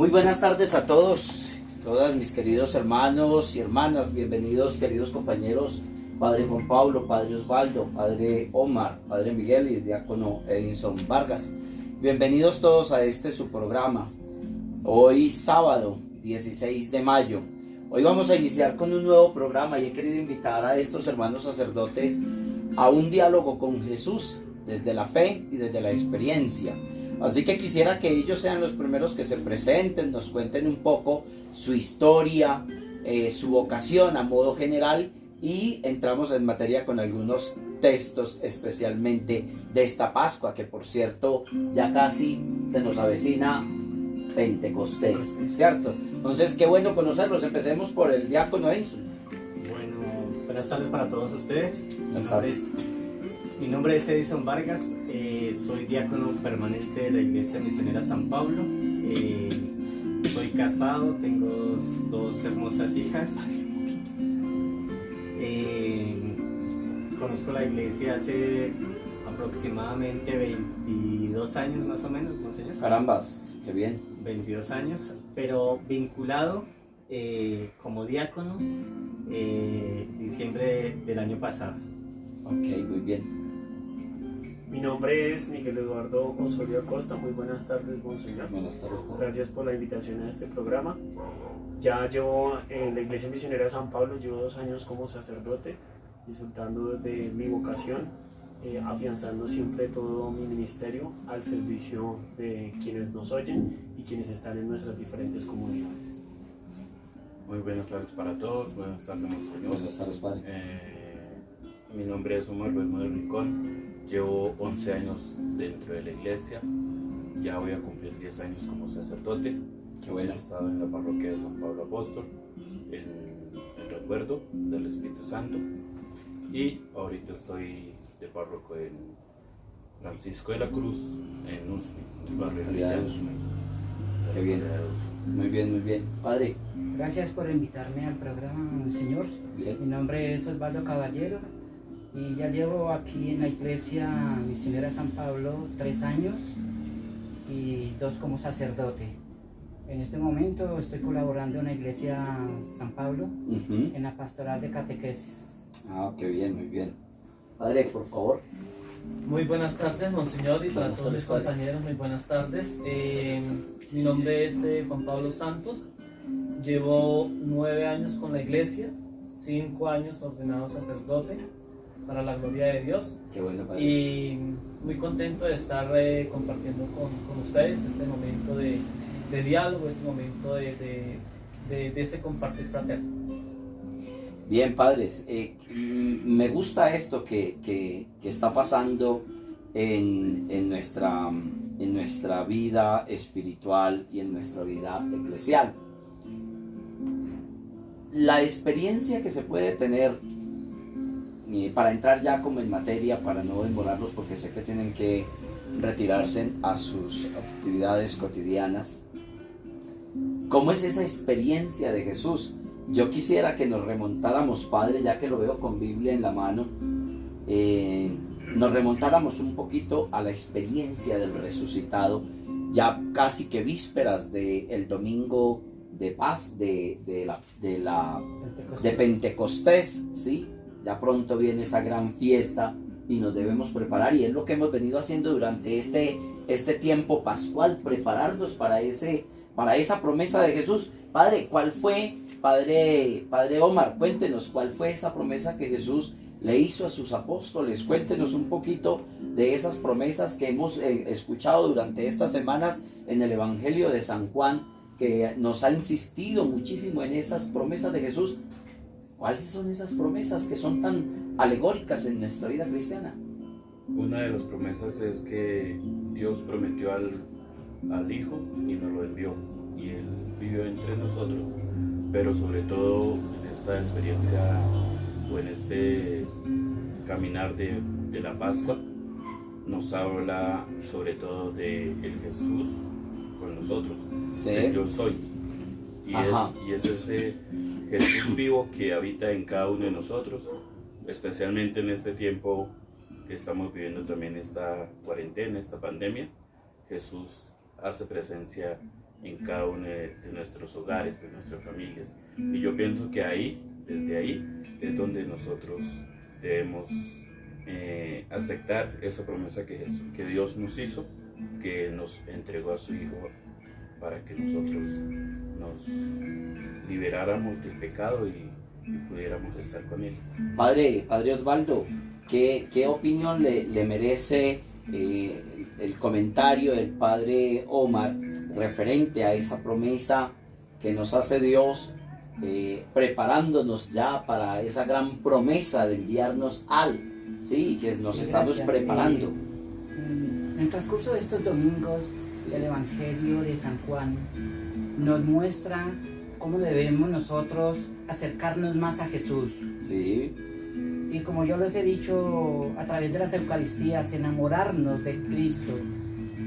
Muy buenas tardes a todos, todas mis queridos hermanos y hermanas, bienvenidos queridos compañeros, Padre Juan Pablo, Padre Osvaldo, Padre Omar, Padre Miguel y Diácono Edinson Vargas. Bienvenidos todos a este su programa. Hoy sábado 16 de mayo. Hoy vamos a iniciar con un nuevo programa y he querido invitar a estos hermanos sacerdotes a un diálogo con Jesús desde la fe y desde la experiencia. Así que quisiera que ellos sean los primeros que se presenten, nos cuenten un poco su historia, su vocación a modo general y entramos en materia con algunos textos especialmente de esta Pascua, que por cierto ya casi se nos avecina Pentecostés, ¿cierto? Entonces qué bueno conocerlos. Empecemos por el diácono Edinson. Bueno, buenas tardes para todos ustedes. Buenas tardes. Mi nombre es Edinson Vargas, soy diácono permanente de la Iglesia Misionera San Pablo. Soy casado, tengo dos hermosas hijas. Conozco la iglesia hace aproximadamente 22 años más o menos, ¿no, señor? Carambas, qué bien. 22 años, pero vinculado como diácono diciembre del año pasado. Ok, muy bien. Mi nombre es Miguel Eduardo Osorio Acosta. Muy buenas tardes, monseñor. Buenas tardes. Gracias por la invitación a este programa. Ya llevo en la Iglesia Misionera San Pablo, llevo 2 años como sacerdote, disfrutando de mi vocación, afianzando siempre todo mi ministerio al servicio de quienes nos oyen y quienes están en nuestras diferentes comunidades. Muy buenas tardes para todos, buenas tardes, monseñor. Buenas tardes, padre. Mi nombre es Omar Bermúdez Rincón, llevo 11 años dentro de la iglesia, ya voy a cumplir 10 años como sacerdote. Qué bueno. He estado en la parroquia de San Pablo Apóstol, en recuerdo del Espíritu Santo, y ahorita estoy de párroco en Francisco de la Cruz, en Usme, en el barrio de Villa Usme. Qué bien. Muy bien, muy bien. Padre. Gracias por invitarme al programa, señor. Bien. Mi nombre es Osvaldo Caballero y ya llevo aquí en la Iglesia Misionera San Pablo 3 años y 2 como sacerdote. En este momento estoy colaborando en la Iglesia San Pablo en la pastoral de catequesis. Ah, qué bien, muy bien. Padre, por favor. Muy buenas tardes, monseñor, y para Buenas todos tardes, mis padre. compañeros, muy buenas tardes. Mi nombre es Juan Pablo Santos. Llevo 9 años con la iglesia, 5 años ordenado sacerdote, para la gloria de Dios. Qué bueno, padre. Y muy contento de estar compartiendo con ustedes este momento de diálogo, este momento de ese compartir fraterno. Bien, padres, me gusta esto que está pasando en nuestra vida espiritual y en nuestra vida eclesial. La experiencia que se puede tener, para entrar ya como en materia, para no demorarlos porque sé que tienen que retirarse a sus actividades cotidianas, ¿cómo es esa experiencia de Jesús? Yo quisiera que nos remontáramos, padre, ya que lo veo con Biblia en la mano, nos remontáramos un poquito a la experiencia del resucitado, ya casi que vísperas del domingo de paz, de Pentecostés, ¿sí? Ya pronto viene esa gran fiesta y nos debemos preparar, y es lo que hemos venido haciendo durante este tiempo pascual, prepararnos para esa promesa de Jesús. Padre, ¿cuál fue? Padre Omar, cuéntenos cuál fue esa promesa que Jesús le hizo a sus apóstoles. Cuéntenos un poquito de esas promesas que hemos escuchado durante estas semanas en el Evangelio de San Juan, que nos ha insistido muchísimo en esas promesas de Jesús. ¿Cuáles son esas promesas que son tan alegóricas en nuestra vida cristiana? Una de las promesas es que Dios prometió al Hijo y nos lo envió, y Él vivió entre nosotros, pero sobre todo en esta experiencia o en este caminar de la Pascua nos habla sobre todo de el Jesús con nosotros, ¿Sí? el yo soy, y es ese Jesús vivo que habita en cada uno de nosotros, especialmente en este tiempo que estamos viviendo también, esta cuarentena, esta pandemia. Jesús hace presencia en cada uno de nuestros hogares, de nuestras familias. Y yo pienso que ahí, desde ahí, es donde nosotros debemos aceptar esa promesa que Dios nos hizo, que nos entregó a su Hijo para que nosotros nos liberáramos del pecado y pudiéramos estar con Él. Padre Osvaldo, ¿qué opinión le merece el comentario del Padre Omar referente a esa promesa que nos hace Dios, preparándonos ya para esa gran promesa de enviarnos sí, que nos estamos preparando? En el transcurso de estos domingos, el Evangelio de San Juan nos muestra cómo debemos nosotros acercarnos más a Jesús. Sí. Y como yo les he dicho, a través de las Eucaristías, enamorarnos de Cristo,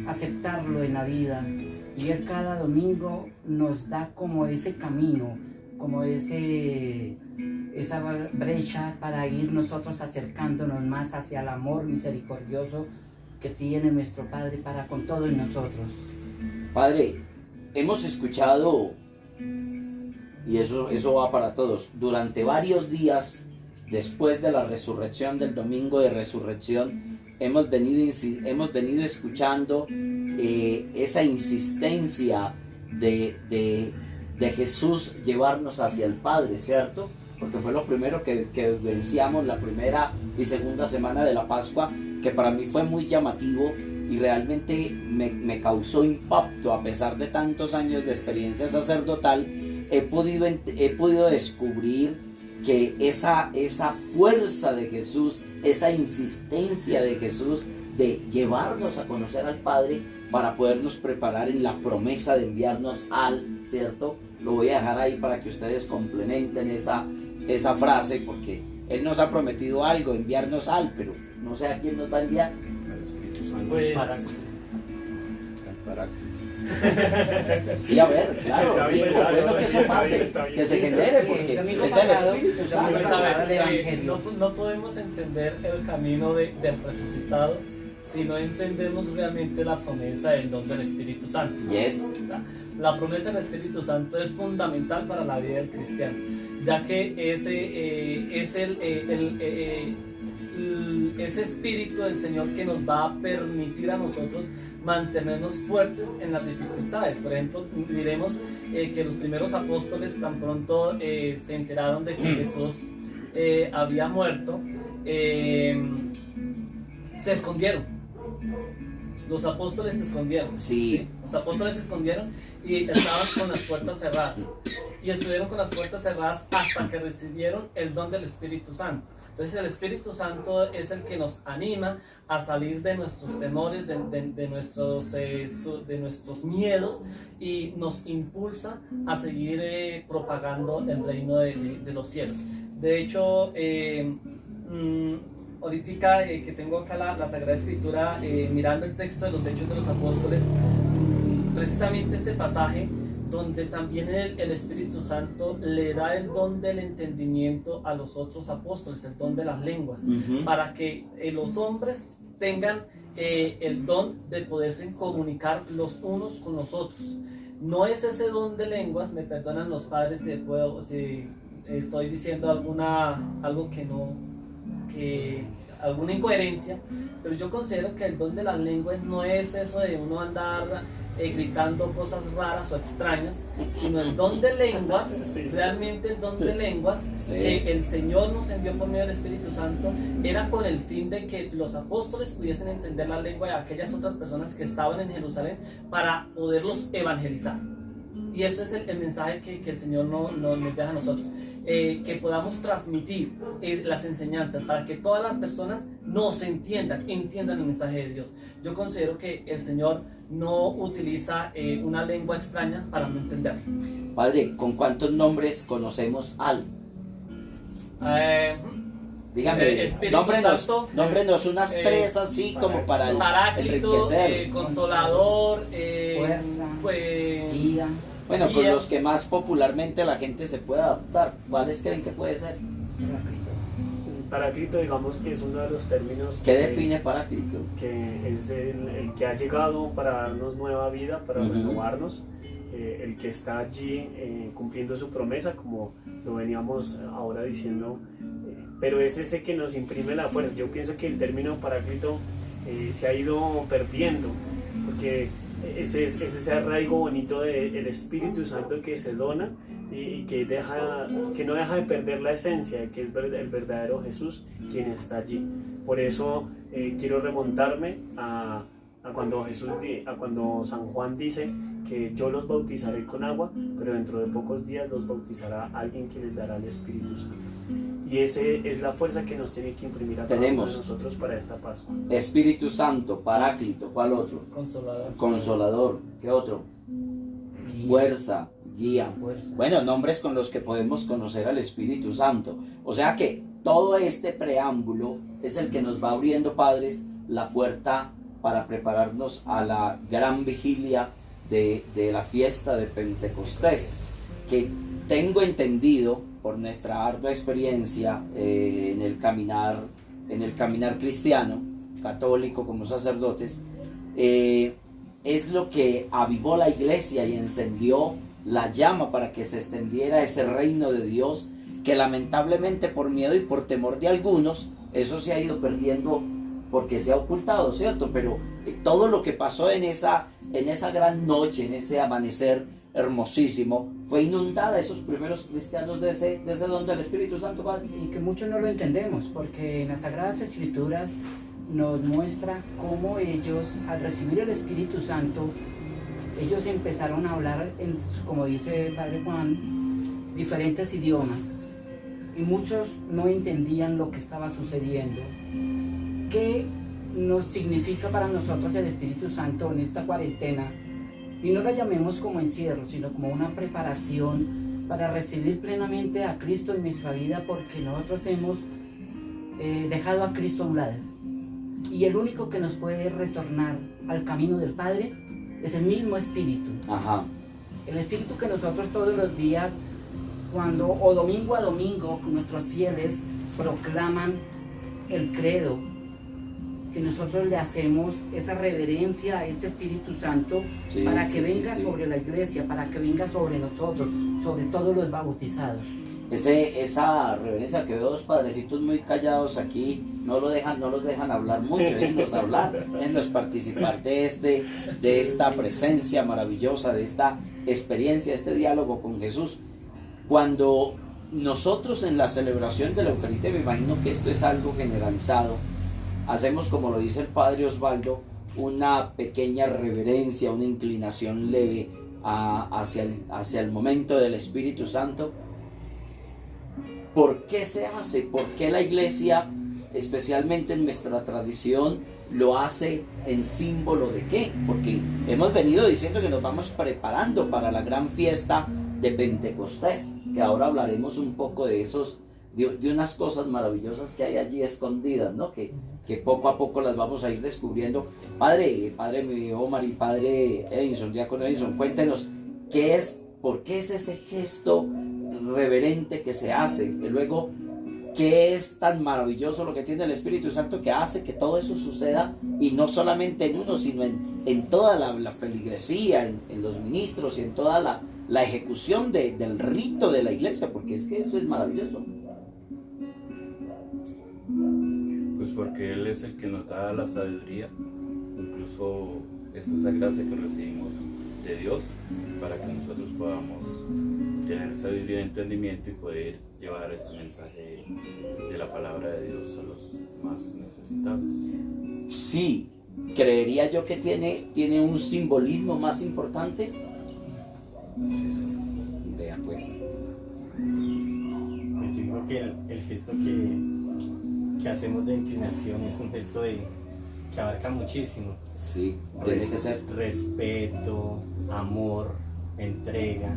aceptarlo en la vida. Y Él cada domingo nos da como ese camino, como esa brecha para ir nosotros acercándonos más hacia el amor misericordioso que tiene nuestro Padre para con todos nosotros. Padre, hemos escuchado, y eso va para todos, durante varios días después de la resurrección, del domingo de resurrección, hemos venido escuchando esa insistencia de Jesús llevarnos hacia el Padre, ¿cierto? Porque fue lo primero que venciamos la primera y segunda semana de la Pascua, que para mí fue muy llamativo y realmente me causó impacto. A pesar de tantos años de experiencia sacerdotal, he podido descubrir que esa fuerza de Jesús, esa insistencia de Jesús de llevarnos a conocer al Padre para podernos preparar en la promesa de enviarnos ¿cierto? Lo voy a dejar ahí para que ustedes complementen esa frase, porque Él nos ha prometido algo, enviarnos pero no sé a quién nos va a enviar. Al Espíritu Santo. Pues, sí, a ver, claro, Está bien, pero bueno que eso pase, está bien. que se genere, porque Domingo es el pasado, Espíritu Santo. domingo pues, a ver, pasado del Evangelio. no podemos entender el camino del resucitado si no entendemos realmente la promesa del don del Espíritu Santo. Yes. O sea, la promesa del Espíritu Santo es fundamental para la vida del cristiano, ya que ese Espíritu del Señor que nos va a permitir a nosotros mantenernos fuertes en las dificultades. Por ejemplo, miremos que los primeros apóstoles, tan pronto se enteraron de que Jesús había muerto, se escondieron. Los apóstoles se escondieron. Sí. Los apóstoles se escondieron y estaban con las puertas cerradas. Y estuvieron con las puertas cerradas hasta que recibieron el don del Espíritu Santo. Entonces el Espíritu Santo es el que nos anima a salir de nuestros temores, de nuestros miedos, y nos impulsa a seguir propagando el reino de los cielos. De hecho, ahorita que tengo acá la Sagrada Escritura, mirando el texto de los Hechos de los Apóstoles, precisamente este pasaje donde también el Espíritu Santo le da el don del entendimiento a los otros apóstoles, el don de las lenguas, para que los hombres tengan el don de poderse comunicar los unos con los otros. No es ese don de lenguas, me perdonan los padres si estoy diciendo algo que alguna incoherencia, pero yo considero que el don de las lenguas no es eso de uno andar gritando cosas raras o extrañas, sino el don de lenguas, realmente el don de lenguas que el Señor nos envió por medio del Espíritu Santo, era con el fin de que los apóstoles pudiesen entender la lengua de aquellas otras personas que estaban en Jerusalén para poderlos evangelizar. Y eso es el mensaje que el Señor nos deja a nosotros. Que podamos transmitir las enseñanzas para que todas las personas nos entiendan el mensaje de Dios. Yo considero que el Señor no utiliza una lengua extraña para no entenderlo. Padre, ¿con cuántos nombres conocemos Dígame, nómbrenos unas tres así como para Paráclito, enriquecer. Consolador, Fuerza, guía. Bueno, con los que más popularmente la gente se puede adaptar, ¿cuáles creen que puede ser? Paráclito, digamos que es uno de los términos ¿Qué define Paráclito? que es el que ha llegado para darnos nueva vida, para renovarnos. el que está allí cumpliendo su promesa, como lo veníamos ahora diciendo, pero es ese que nos imprime la fuerza. Yo pienso que el término paráclito se ha ido perdiendo, porque es ese arraigo bonito del Espíritu Santo que se dona y que no deja de perder la esencia, que es el verdadero Jesús quien está allí. Por eso quiero remontarme a cuando San Juan dice que yo los bautizaré con agua, pero dentro de pocos días los bautizará alguien que les dará el Espíritu Santo. Y esa es la fuerza que nos tiene que imprimir a cada uno de nosotros para esta Pascua. Espíritu Santo, Paráclito, ¿cuál otro? Consolador. Consolador, ¿qué otro? Guía. Fuerza, guía. Fuerza. Bueno, nombres con los que podemos conocer al Espíritu Santo. O sea que todo este preámbulo es el que nos va abriendo, padres, la puerta para prepararnos a la gran vigilia de la fiesta de Pentecostés, que tengo entendido por nuestra ardua experiencia en el caminar cristiano, católico como sacerdotes, es lo que avivó la iglesia y encendió la llama para que se extendiera ese reino de Dios, que lamentablemente por miedo y por temor de algunos, eso se ha ido perdiendo porque se ha ocultado, ¿cierto? Pero todo lo que pasó en esa gran noche, en ese amanecer hermosísimo, fue inundar a esos primeros cristianos de ese don del Espíritu Santo, Padre. Y que muchos no lo entendemos, porque en las Sagradas Escrituras nos muestra cómo ellos, al recibir el Espíritu Santo, ellos empezaron a hablar, como dice el Padre Juan, diferentes idiomas, y muchos no entendían lo que estaba sucediendo. ¿Qué nos significa para nosotros el Espíritu Santo en esta cuarentena? Y no la llamemos como encierro, sino como una preparación para recibir plenamente a Cristo en nuestra vida, porque nosotros hemos dejado a Cristo a un lado. Y el único que nos puede retornar al camino del Padre es el mismo Espíritu. Ajá. El Espíritu que nosotros todos los días, o domingo a domingo, nuestros fieles proclaman el credo, que nosotros le hacemos esa reverencia a este Espíritu Santo, para que venga sobre la iglesia, para que venga sobre nosotros, sobre todos los bautizados. Esa reverencia que veo dos padrecitos muy callados aquí, no los dejan hablar mucho, déjenlos hablar, déjenlos participar de esta presencia maravillosa, de esta experiencia, este diálogo con Jesús. Cuando nosotros en la celebración de la Eucaristía, me imagino que esto es algo generalizado, hacemos, como lo dice el Padre Osvaldo, una pequeña reverencia, una inclinación leve hacia el momento del Espíritu Santo. ¿Por qué se hace? ¿Por qué la Iglesia, especialmente en nuestra tradición, lo hace en símbolo de qué? Porque hemos venido diciendo que nos vamos preparando para la gran fiesta de Pentecostés, que ahora hablaremos un poco de unas cosas maravillosas que hay allí escondidas, ¿no? Que poco a poco las vamos a ir descubriendo. Padre Omar y Padre Edinson, Diácono Edinson, cuéntenos por qué es ese gesto reverente que se hace, y luego qué es tan maravilloso lo que tiene el Espíritu Santo que hace que todo eso suceda, y no solamente en uno, sino en toda la feligresía, en los ministros y en toda la ejecución del rito de la iglesia, porque es que eso es maravilloso. Pues porque Él es el que nos da la sabiduría, incluso esa gracia que recibimos de Dios, para que nosotros podamos tener sabiduría de entendimiento y poder llevar ese mensaje de la palabra de Dios a los más necesitados. Sí, creería yo que tiene un simbolismo más importante. Sí, sí. Vea pues. Pues yo digo que el gesto que hacemos de inclinación es un gesto que abarca muchísimo. Sí, tiene que ser. Respeto, amor, entrega.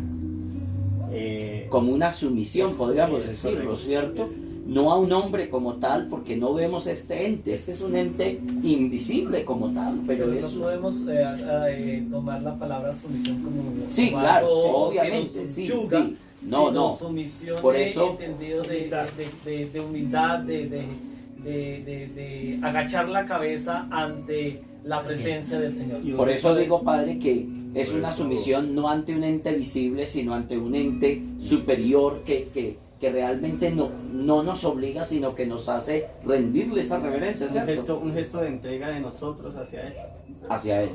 Como una sumisión, podríamos decirlo, correcto, ¿cierto? No a un hombre como tal, porque no vemos este ente. Este es un ente invisible como tal, pero no es... podemos tomar la palabra sumisión como Sí, como claro, algo obviamente, que nos sí, subyuga, sí. No, sino no. sumisión Por eso- entendido de humildad, de agachar la cabeza ante la presencia del Señor. Por eso digo, Padre, que es Por una eso- sumisión no ante un ente visible, sino ante un ente superior que realmente no nos obliga, sino que nos hace rendirle esa reverencia, ¿cierto? Un gesto de entrega de nosotros hacia Él. Hacia Él.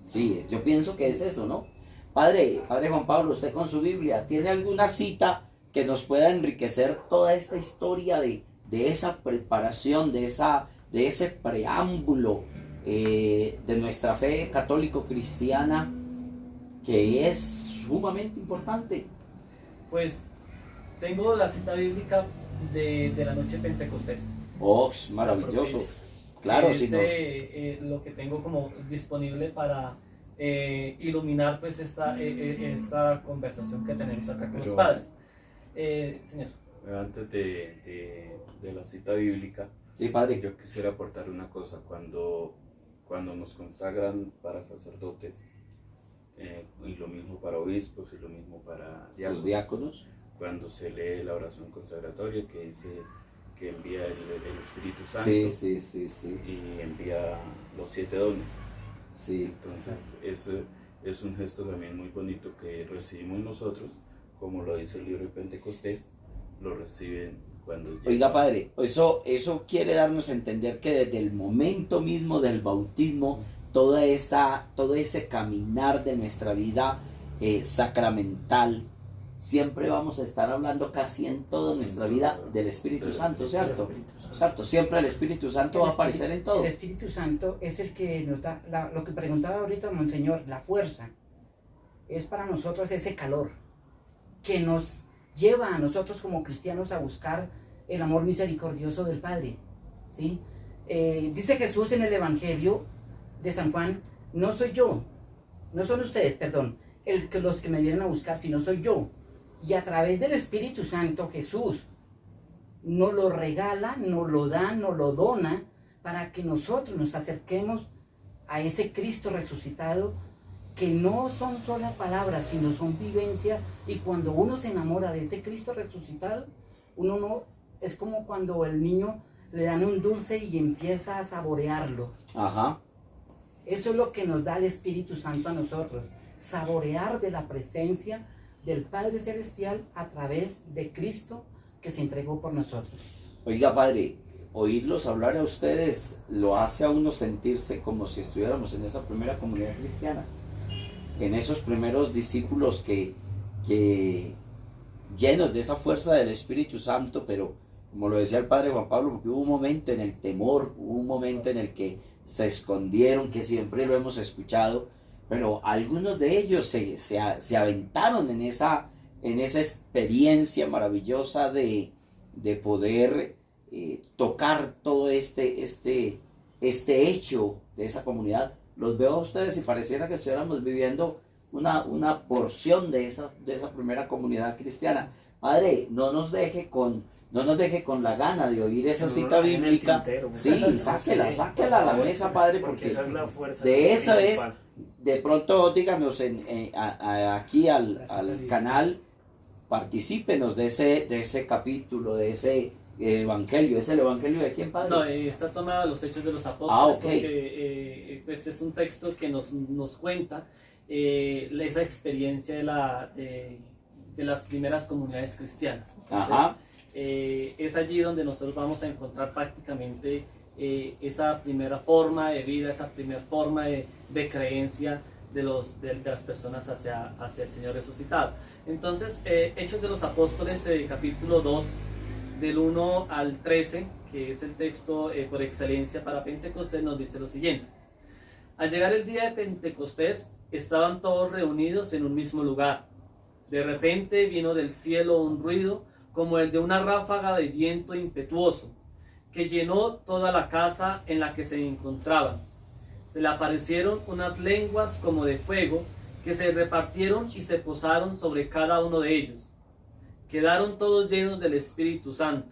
Sí, yo pienso que es eso, ¿no? Padre Juan Pablo, usted con su Biblia, ¿tiene alguna cita que nos pueda enriquecer toda esta historia de esa preparación, de ese preámbulo de nuestra fe católico-cristiana, que es sumamente importante? Pues tengo la cita bíblica de la noche de Pentecostés. Oh, es maravilloso. Claro, Es si nos... lo que tengo como disponible para iluminar pues esta conversación que tenemos acá con los Pero- padres. Señor. Antes de la cita bíblica, Sí, Padre. yo quisiera aportar una cosa. Cuando nos consagran para sacerdotes, y lo mismo para obispos y lo mismo para Los diáconos. cuando se lee la oración consagratoria que dice que envía el Espíritu Santo Sí. y envía los 7 dones. Sí. Entonces, ese es un gesto también muy bonito que recibimos nosotros, como lo dice el libro de Pentecostés, lo reciben cuando llegan. Oiga, Padre, eso quiere darnos a entender que desde el momento mismo del bautismo, todo ese caminar de nuestra vida sacramental, siempre vamos a estar hablando casi en toda nuestra vida del Espíritu Santo, ¿cierto? ¿Cierto? Siempre el Espíritu Santo va a aparecer en todo. El Espíritu Santo es el que nos da, lo que preguntaba ahorita Monseñor, la fuerza. Es para nosotros ese calor que nos lleva a nosotros como cristianos a buscar el amor misericordioso del Padre, ¿sí? Dice Jesús en el Evangelio de San Juan, no soy yo, no son ustedes, perdón, los que me vienen a buscar, sino soy yo. Y a través del Espíritu Santo Jesús nos lo regala, nos lo da, nos lo dona para que nosotros nos acerquemos a ese Cristo resucitado, que no son solo palabras, sino son vivencia. Y cuando uno se enamora de ese Cristo resucitado, uno no, es como cuando el niño le dan un dulce y empieza a saborearlo. Ajá. Eso es lo que nos da el Espíritu Santo a nosotros, saborear de la presencia del Padre Celestial a través de Cristo que se entregó por nosotros. Oiga, Padre, oírlos hablar a ustedes lo hace a uno sentirse como si estuviéramos en esa primera comunidad cristiana, en esos primeros discípulos que llenos de esa fuerza del Espíritu Santo, pero como lo decía el Padre Juan Pablo, porque hubo un momento en el temor, hubo un momento en el que se escondieron, que siempre lo hemos escuchado, pero algunos de ellos se aventaron en esa experiencia maravillosa de poder tocar todo este hecho de esa comunidad. Los veo a ustedes y pareciera que estuviéramos viviendo una porción de esa primera comunidad cristiana. Padre, no nos deje con la gana de oír esa cita bíblica. Sí, sáquela a la mesa, Padre, porque esa es la fuerza de esa vez, principal. de pronto, díganos aquí al canal, particípenos de ese capítulo, de ese evangelio. ¿Es el evangelio de quién, Padre? No, está tomado de los Hechos de los Apóstoles, Ah, ok. porque pues es un texto que nos cuenta esa experiencia de las primeras comunidades cristianas. Entonces, Ajá. es allí donde nosotros vamos a encontrar prácticamente esa primera forma de vida, esa primera forma de creencia de las personas hacia el Señor resucitado. Entonces, Hechos de los Apóstoles, capítulo 2, del 1 al 13, que es el texto por excelencia para Pentecostés, nos dice lo siguiente. Al llegar el día de Pentecostés, estaban todos reunidos en un mismo lugar. De repente vino del cielo un ruido como el de una ráfaga de viento impetuoso, que llenó toda la casa en la que se encontraban. Se le aparecieron unas lenguas como de fuego, que se repartieron y se posaron sobre cada uno de ellos. Quedaron todos llenos del Espíritu Santo.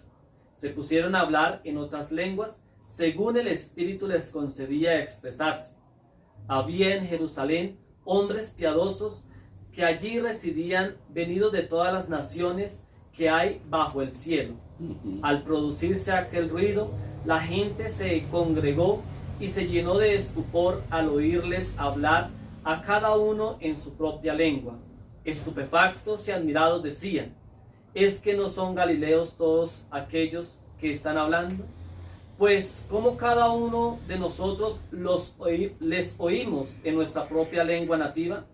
Se pusieron a hablar en otras lenguas, según el Espíritu les concedía expresarse. Había en Jerusalén hombres piadosos que allí residían, venidos de todas las naciones que hay bajo el cielo. Ujú. Al producirse aquel ruido, la gente se congregó y se llenó de estupor al oírles hablar a cada uno en su propia lengua. Estupefactos y admirados decían: ¿es que no son galileos todos aquellos que están hablando? Pues como cada uno de nosotros les oímos en nuestra propia lengua nativa.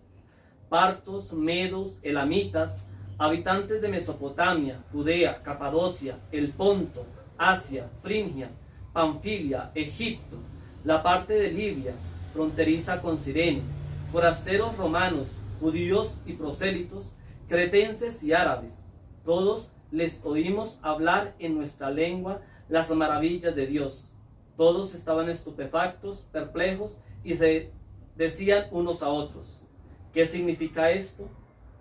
Partos, medos, elamitas, habitantes de Mesopotamia, Judea, Capadocia, el Ponto, Asia, Frigia, Panfilia, Egipto, la parte de Libia, fronteriza con Cirene, forasteros romanos, judíos y prosélitos, cretenses y árabes, todos les oímos hablar en nuestra lengua las maravillas de Dios. Todos estaban estupefactos, perplejos, y se decían unos a otros: ¿qué significa esto?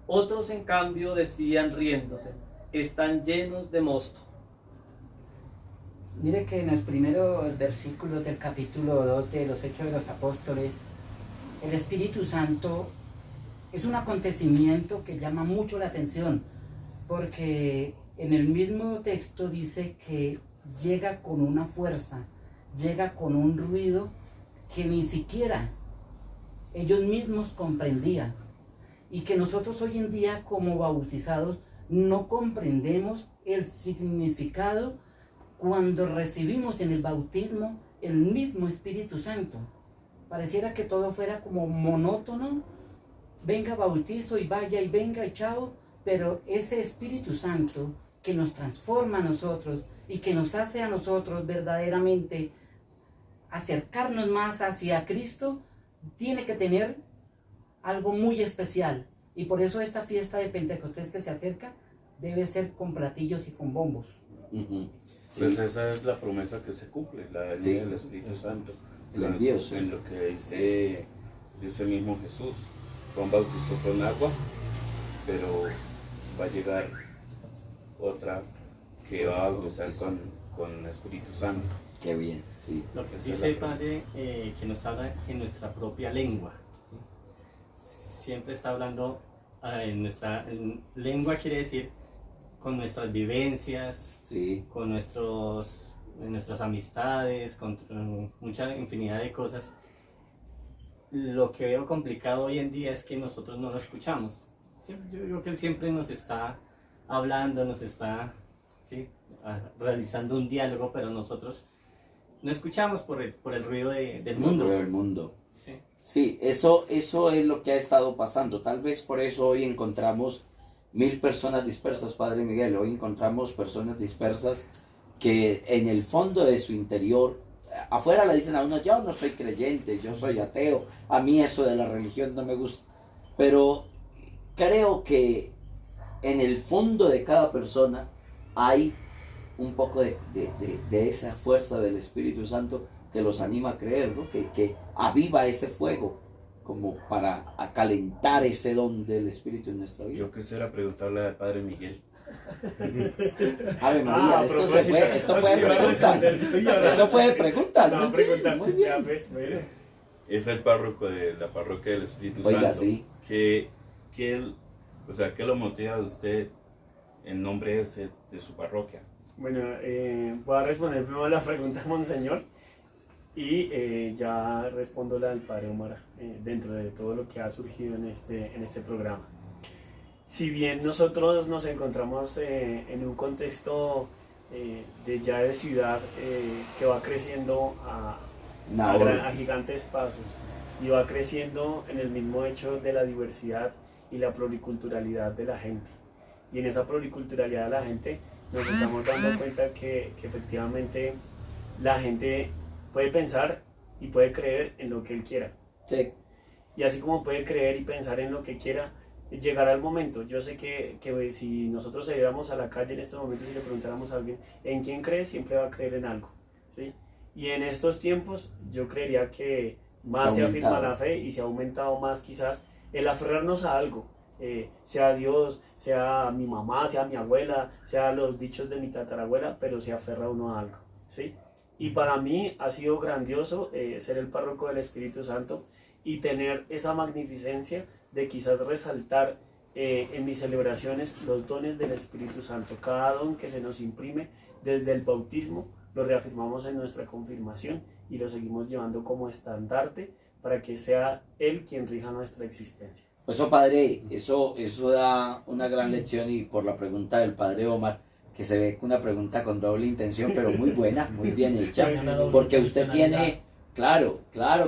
Otros, en cambio, decían riéndose: están llenos de mosto. Mire que en los primeros versículos del capítulo 2 de los Hechos de los Apóstoles, el Espíritu Santo es un acontecimiento que llama mucho la atención, porque en el mismo texto dice que llega con una fuerza, llega con un ruido que ni siquiera ellos mismos comprendían, y que nosotros hoy en día como bautizados no comprendemos el significado cuando recibimos en el bautismo el mismo Espíritu Santo. Pareciera que todo fuera como monótono: venga, bautizo y vaya y venga y chao, pero ese Espíritu Santo que nos transforma a nosotros y que nos hace a nosotros verdaderamente acercarnos más hacia Cristo, tiene que tener algo muy especial. Y por eso esta fiesta de Pentecostés que se acerca debe ser con platillos y con bombos. Pues esa es la promesa que se cumple, la venida del Espíritu Santo. El envío, sí. En lo que dice mismo Jesús: Juan bautizó con agua, pero va a llegar otra que va a bautizar con Espíritu Santo. Qué bien, sí. Lo que dice el Padre, que nos habla en nuestra propia lengua, ¿sí? Siempre está hablando en nuestra lengua, quiere decir con nuestras vivencias, Sí. con nuestras amistades, con mucha infinidad de cosas. Lo que veo complicado hoy en día es que nosotros no lo escuchamos. Yo digo que Él siempre nos está hablando, nos está, ¿sí?, realizando un diálogo, pero nosotros no escuchamos por el ruido del mundo. Del mundo. Sí. Sí, eso es lo que ha estado pasando. Tal vez por eso hoy encontramos 1000 personas dispersas, Padre Miguel. Hoy encontramos personas dispersas que en el fondo de su interior, afuera le dicen a uno: yo no soy creyente, yo soy ateo, a mí eso de la religión no me gusta. Pero creo que en el fondo de cada persona hay un poco de esa fuerza del Espíritu Santo que los anima a creer, ¿no? Que aviva ese fuego como para acalentar ese don del Espíritu en nuestra vida. Yo quisiera preguntarle al Padre Miguel. Ave María, esto fue de preguntas. Eso fue de preguntas. No, preguntar. Muy bien. Ya, pues, bueno. Es el párroco de la parroquia del Espíritu Oiga, Santo. sí. ¿Qué lo motiva a usted en nombre ese de su parroquia? Bueno, voy a responder primero la pregunta, Monseñor, y ya respondo la del Padre Omar dentro de todo lo que ha surgido en este programa. Si bien nosotros nos encontramos en un contexto de ciudad que va creciendo a gigantes pasos y va creciendo en el mismo hecho de la diversidad y la pluriculturalidad de la gente, y en esa pluriculturalidad de la gente nos estamos dando cuenta que efectivamente la gente puede pensar y puede creer en lo que él quiera. Sí. Y así como puede creer y pensar en lo que quiera, llegará el momento. Yo sé que si nosotros saliéramos a la calle en estos momentos y le preguntáramos a alguien en quién cree, siempre va a creer en algo, ¿sí? Y en estos tiempos yo creería que más se afirma la fe y se ha aumentado más quizás el aferrarnos a algo. Sea Dios, sea mi mamá, sea mi abuela, sea los dichos de mi tatarabuela, pero se aferra uno a algo, ¿sí? Y para mí ha sido grandioso ser el párroco del Espíritu Santo y tener esa magnificencia de quizás resaltar en mis celebraciones los dones del Espíritu Santo. Cada don que se nos imprime desde el bautismo lo reafirmamos en nuestra confirmación y lo seguimos llevando como estandarte para que sea Él quien rija nuestra existencia. Eso, padre, eso da una gran lección, y por la pregunta del padre Omar, que se ve que una pregunta con doble intención, pero muy buena, muy bien hecha, porque usted tiene, claro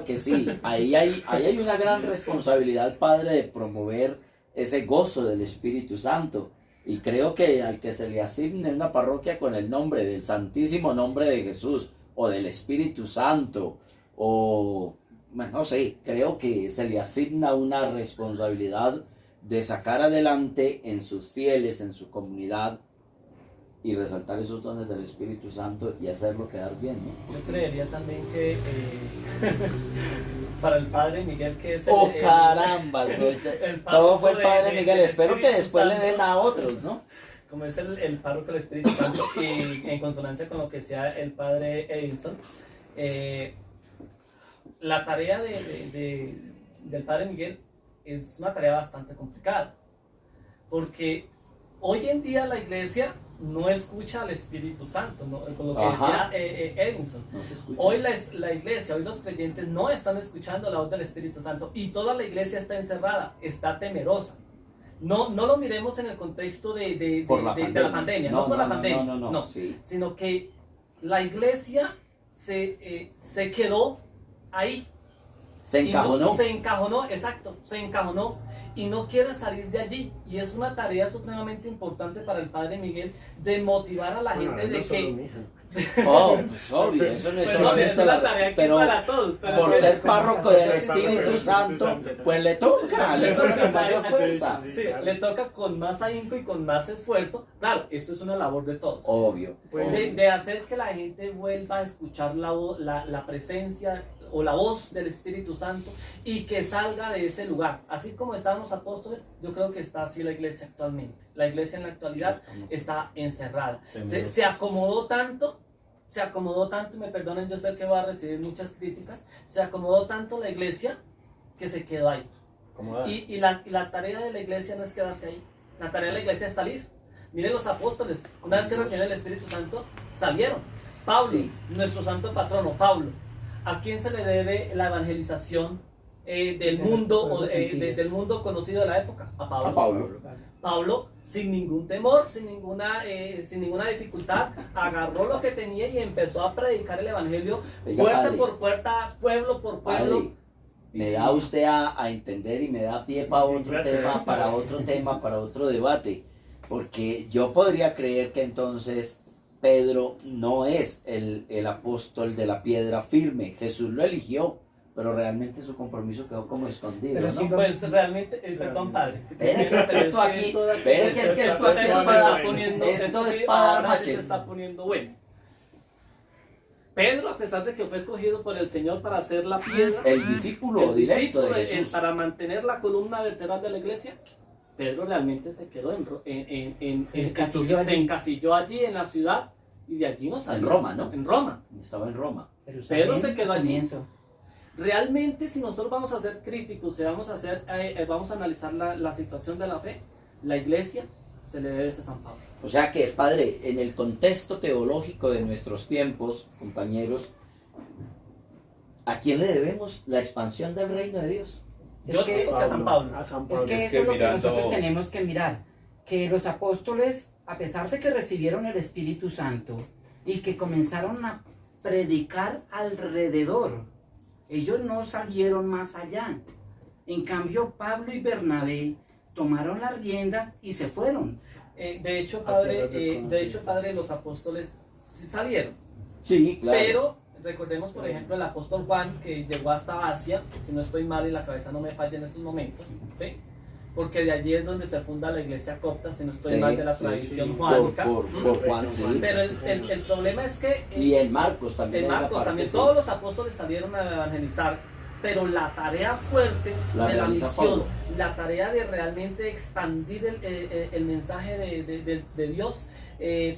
que sí, ahí hay una gran responsabilidad, padre, de promover ese gozo del Espíritu Santo, y creo que al que se le asigne una parroquia con el nombre del santísimo nombre de Jesús, o del Espíritu Santo, o bueno, no sé, creo que se le asigna una responsabilidad de sacar adelante en sus fieles, en su comunidad, y resaltar esos dones del Espíritu Santo y hacerlo quedar bien, ¿no? Yo creería también que para el Padre Miguel, que es ¡Oh, caramba! Todo fue el Padre Miguel. Espero que después le den a otros, ¿no? Como es el párroco del Espíritu Santo, y en consonancia con lo que decía el Padre Edinson, la tarea del Padre Miguel es una tarea bastante complicada, porque hoy en día la iglesia no escucha al Espíritu Santo, ¿no? Con lo que decía Edinson. No se escucha. Hoy la iglesia, hoy los creyentes no están escuchando la voz del Espíritu Santo, y toda la iglesia está encerrada, está temerosa. No lo miremos en el contexto de la pandemia, no por la pandemia, no, sí. sino que la iglesia se quedó ahí. Se encajonó. Se encajonó, exacto, se encajonó y no quiere salir de allí. Y es una tarea supremamente importante para el Padre Miguel de motivar a la gente de que... Oh, pues obvio, eso no es Pues solamente es una tarea que pero para todos. Pero por es- ser párroco del Espíritu Santo, pues le toca con mayor fuerza. Sí, le toca con más ahínco y con más esfuerzo. Claro, eso es una labor de todos. Obvio. De hacer que la gente vuelva a escuchar la presencia o la voz del Espíritu Santo y que salga de ese lugar. Así como estaban los apóstoles, yo creo que está así la iglesia actualmente. La iglesia en la actualidad está encerrada. Se acomodó tanto, y me perdonen, yo sé que va a recibir muchas críticas, se acomodó tanto la iglesia que se quedó ahí. Y la tarea de la iglesia no es quedarse ahí, la tarea de la iglesia es salir. Miren los apóstoles, una vez que recibieron el Espíritu Santo, salieron. Pablo, Sí. nuestro santo patrono, Pablo, ¿a quién se le debe la evangelización del mundo o del mundo conocido de la época? A Pablo. A Pablo. Pablo, sin ningún temor, sin ninguna dificultad, agarró lo que tenía y empezó a predicar el evangelio Oiga, puerta padre. por puerta, pueblo por pueblo. Padre, me da usted a entender y me da pie para otro Gracias. tema, para otro debate, porque yo podría creer que entonces Pedro no es el apóstol de la piedra firme. Jesús lo eligió, pero realmente su compromiso quedó como escondido, Pero ¿no? sí, Pues realmente, perdón, padre. Espere, que es que esto aquí, espere, que es que esto aquí es Esto se para, está poniendo, esto es que para dar ahora sí se machete. está poniendo bueno. Pedro, a pesar de que fue escogido por el Señor para ser la piedra, El discípulo el directo de discípulo, Jesús. para mantener la columna vertebral de la iglesia, Pedro realmente se quedó se encasilló allí en la ciudad, y de allí no salió. En Roma, ¿no? En Roma. Estaba en Roma. Pedro se quedó allí. Comienzo. Realmente, si nosotros vamos a ser críticos y vamos a analizar la situación de la fe, la iglesia se le debe a San Pablo. O sea que, padre, en el contexto teológico de nuestros tiempos, compañeros, ¿a quién le debemos la expansión del reino de Dios? Yo digo que a San Pablo. A San Es Pablo. que Es eso es que lo que mirando- nosotros tenemos que mirar, que los apóstoles, a pesar de que recibieron el Espíritu Santo y que comenzaron a predicar alrededor, ellos no salieron más allá. En cambio, Pablo y Bernabé tomaron las riendas y se fueron. De hecho, tierras padre, desconocidas. los apóstoles sí salieron. Sí, claro. Pero recordemos, por ejemplo, el apóstol Juan, que llegó hasta Asia, si no estoy mal y la cabeza no me falla en estos momentos, ¿sí? Porque de allí es donde se funda la iglesia copta, si no estoy Sí, mal de la sí, tradición sí. juánica. Por Juan, sí. Pero el problema es que Y en Marcos también. en hay una Marcos parte, también sí. todos los apóstoles salieron a evangelizar, pero la tarea fuerte La de la realiza misión, Pablo. la tarea de realmente expandir el mensaje de Dios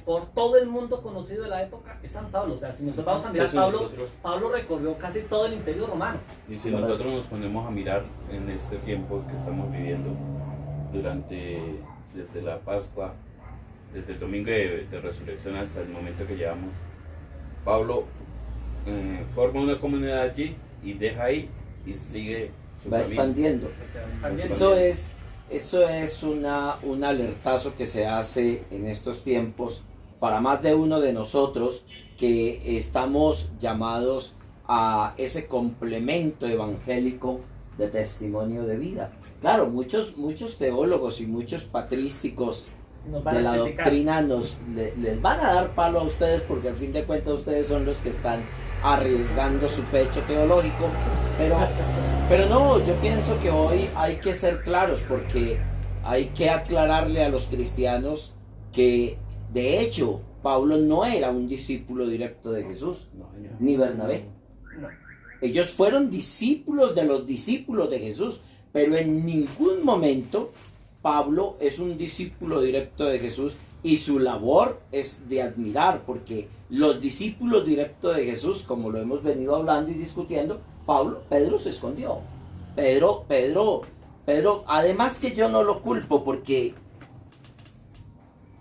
por todo el mundo conocido de la época es San Pablo. O sea, si nosotros vamos a mirar, Entonces Pablo recorrió casi todo el imperio romano. Y si nosotros nos ponemos a mirar en este tiempo que estamos viviendo, desde la Pascua, desde el domingo de resurrección hasta el momento que llevamos, Pablo forma una comunidad allí y deja ahí y sigue su Va camino. expandiendo. O sea, expandiendo. Eso es un alertazo que se hace en estos tiempos para más de uno de nosotros que estamos llamados a ese complemento evangélico de testimonio de vida. Claro, muchos teólogos y muchos patrísticos Nos van de a la criticar. doctrina les van a dar palo a ustedes porque al fin de cuentas ustedes son los que están arriesgando su pecho teológico, pero no, yo pienso que hoy hay que ser claros porque hay que aclararle a los cristianos que de hecho Pablo no era un discípulo directo de Jesús, No, señor. ni Bernabé. No. Ellos fueron discípulos de los discípulos de Jesús, pero en ningún momento Pablo es un discípulo directo de Jesús y su labor es de admirar, porque los discípulos directos de Jesús, como lo hemos venido hablando y discutiendo, Pedro se escondió. Pedro, además que yo no lo culpo porque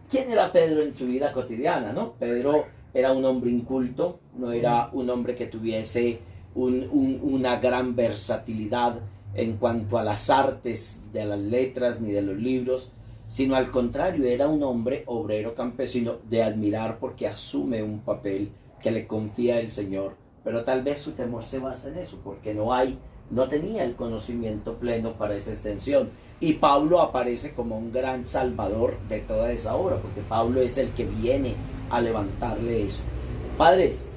¿quién era Pedro en su vida cotidiana, no? Pedro era un hombre inculto, no era un hombre que tuviese una gran versatilidad en cuanto a las artes de las letras ni de los libros, sino al contrario, era un hombre obrero campesino de admirar porque asume un papel que le confía el Señor, pero tal vez su temor se basa en eso, porque no tenía el conocimiento pleno para esa extensión. Y Pablo aparece como un gran salvador de toda esa obra, porque Pablo es el que viene a levantarle eso. Padres,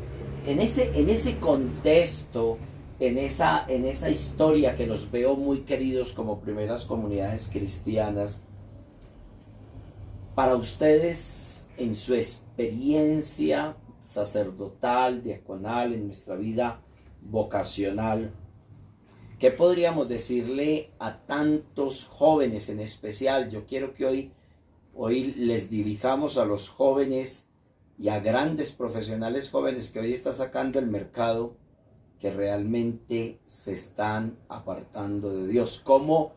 en ese contexto, en esa historia que nos veo muy queridos como primeras comunidades cristianas, para ustedes, en su experiencia sacerdotal, diaconal, en nuestra vida vocacional, ¿qué podríamos decirle a tantos jóvenes en especial? Yo quiero que hoy les dirijamos a los jóvenes y a grandes profesionales jóvenes que hoy está sacando el mercado, que realmente se están apartando de Dios. ¿Cómo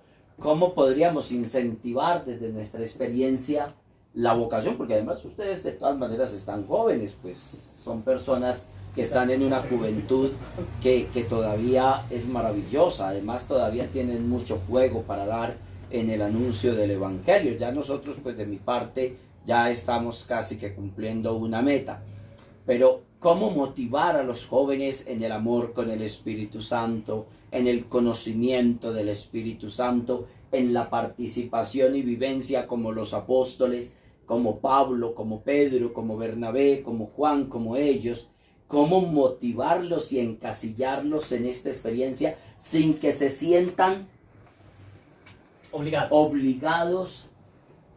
podríamos incentivar desde nuestra experiencia la vocación? Porque además ustedes de todas maneras están jóvenes, pues son personas que están en una juventud que todavía es maravillosa, además todavía tienen mucho fuego para dar en el anuncio del Evangelio. Ya nosotros, pues de mi parte, ya estamos casi que cumpliendo una meta. Pero ¿cómo motivar a los jóvenes en el amor con el Espíritu Santo, en el conocimiento del Espíritu Santo, en la participación y vivencia como los apóstoles, como Pablo, como Pedro, como Bernabé, como Juan, como ellos? ¿Cómo motivarlos y encasillarlos en esta experiencia sin que se sientan obligados